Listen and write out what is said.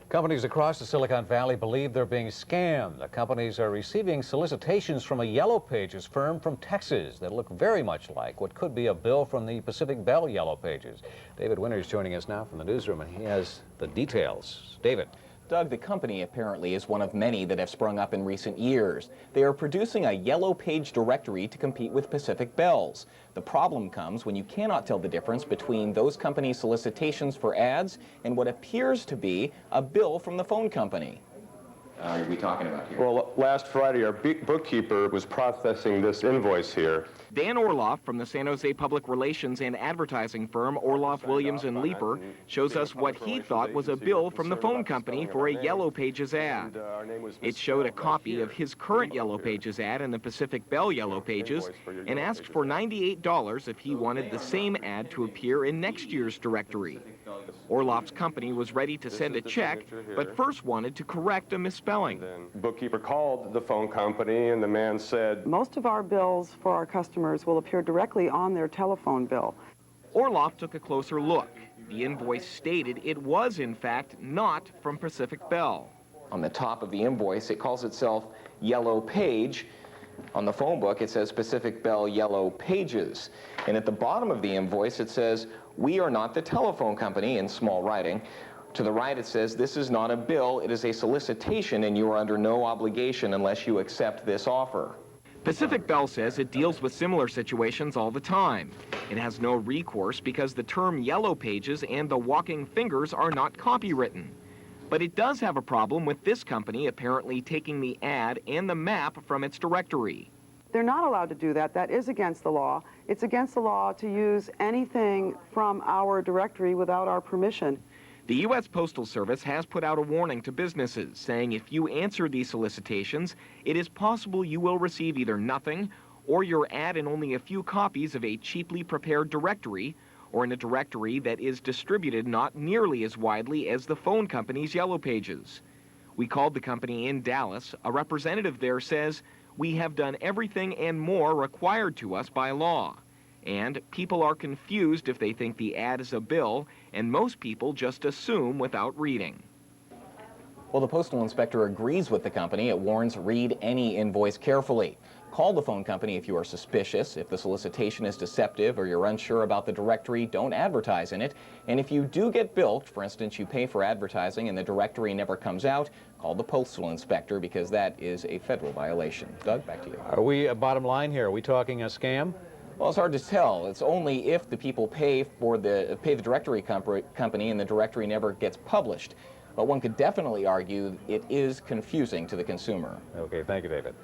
Companies across the Silicon Valley believe they're being scammed. The companies are receiving solicitations from a Yellow Pages firm from Texas that look very much like what could be a bill from the Pacific Bell Yellow Pages. David Winter is joining us now from the newsroom, and he has the details. David. Doug, the company apparently is one of many that have sprung up in recent years. They are producing a Yellow Page directory to compete with Pacific Bell's. The problem comes when you cannot tell the difference between those companies' solicitations for ads and what appears to be a bill from the phone company. Are we talking about here? Well, last Friday, our bookkeeper was processing this invoice here. Dan Orloff from the San Jose public relations and advertising firm Orloff, Williams & Leeper shows us what he thought was a bill from the phone company for a Yellow Pages ad. It showed a copy of his current Yellow Pages ad in the Pacific Bell Yellow Pages and asked for $98 if he wanted the same ad to appear in next year's directory. Orloff's company was ready to send a check, but first wanted to correct a misspelling. The bookkeeper called the phone company, and the man said, "Most of our bills for our customers will appear directly on their telephone bill." Orloff took a closer look. The invoice stated it was, in fact, not from Pacific Bell. On the top of the invoice, it calls itself Yellow Page. On the phone book, it says Pacific Bell Yellow Pages. And at the bottom of the invoice, it says, "We are not the telephone company," in small writing. To the right, it says, "This is not a bill, it is a solicitation, and you are under no obligation unless you accept this offer." Pacific Bell says it deals with similar situations all the time. It has no recourse because the term Yellow Pages and the walking fingers are not copywritten. But it does have a problem with this company apparently taking the ad and the map from its directory. They're not allowed to do that. That is against the law. It's against the law to use anything from our directory without our permission. The U.S. Postal Service has put out a warning to businesses saying if you answer these solicitations, it is possible you will receive either nothing or your ad in only a few copies of a cheaply prepared directory, or in a directory that is distributed not nearly as widely as the phone company's Yellow Pages. We called the company in Dallas. A representative there says, "We have done everything and more required to us by law." And people are confused if they think the ad is a bill, and most people just assume without reading. Well, the postal inspector agrees with the company. It warns, read any invoice carefully. Call the phone company if you are suspicious. If the solicitation is deceptive or you're unsure about the directory, don't advertise in it. And if you do get bilked, for instance, you pay for advertising and the directory never comes out, call the postal inspector because that is a federal violation. Doug, back to you. Are we, bottom line here, are we talking a scam? Well, it's hard to tell. It's only if the people pay the directory company and the directory never gets published. But one could definitely argue it is confusing to the consumer. Okay, thank you, David.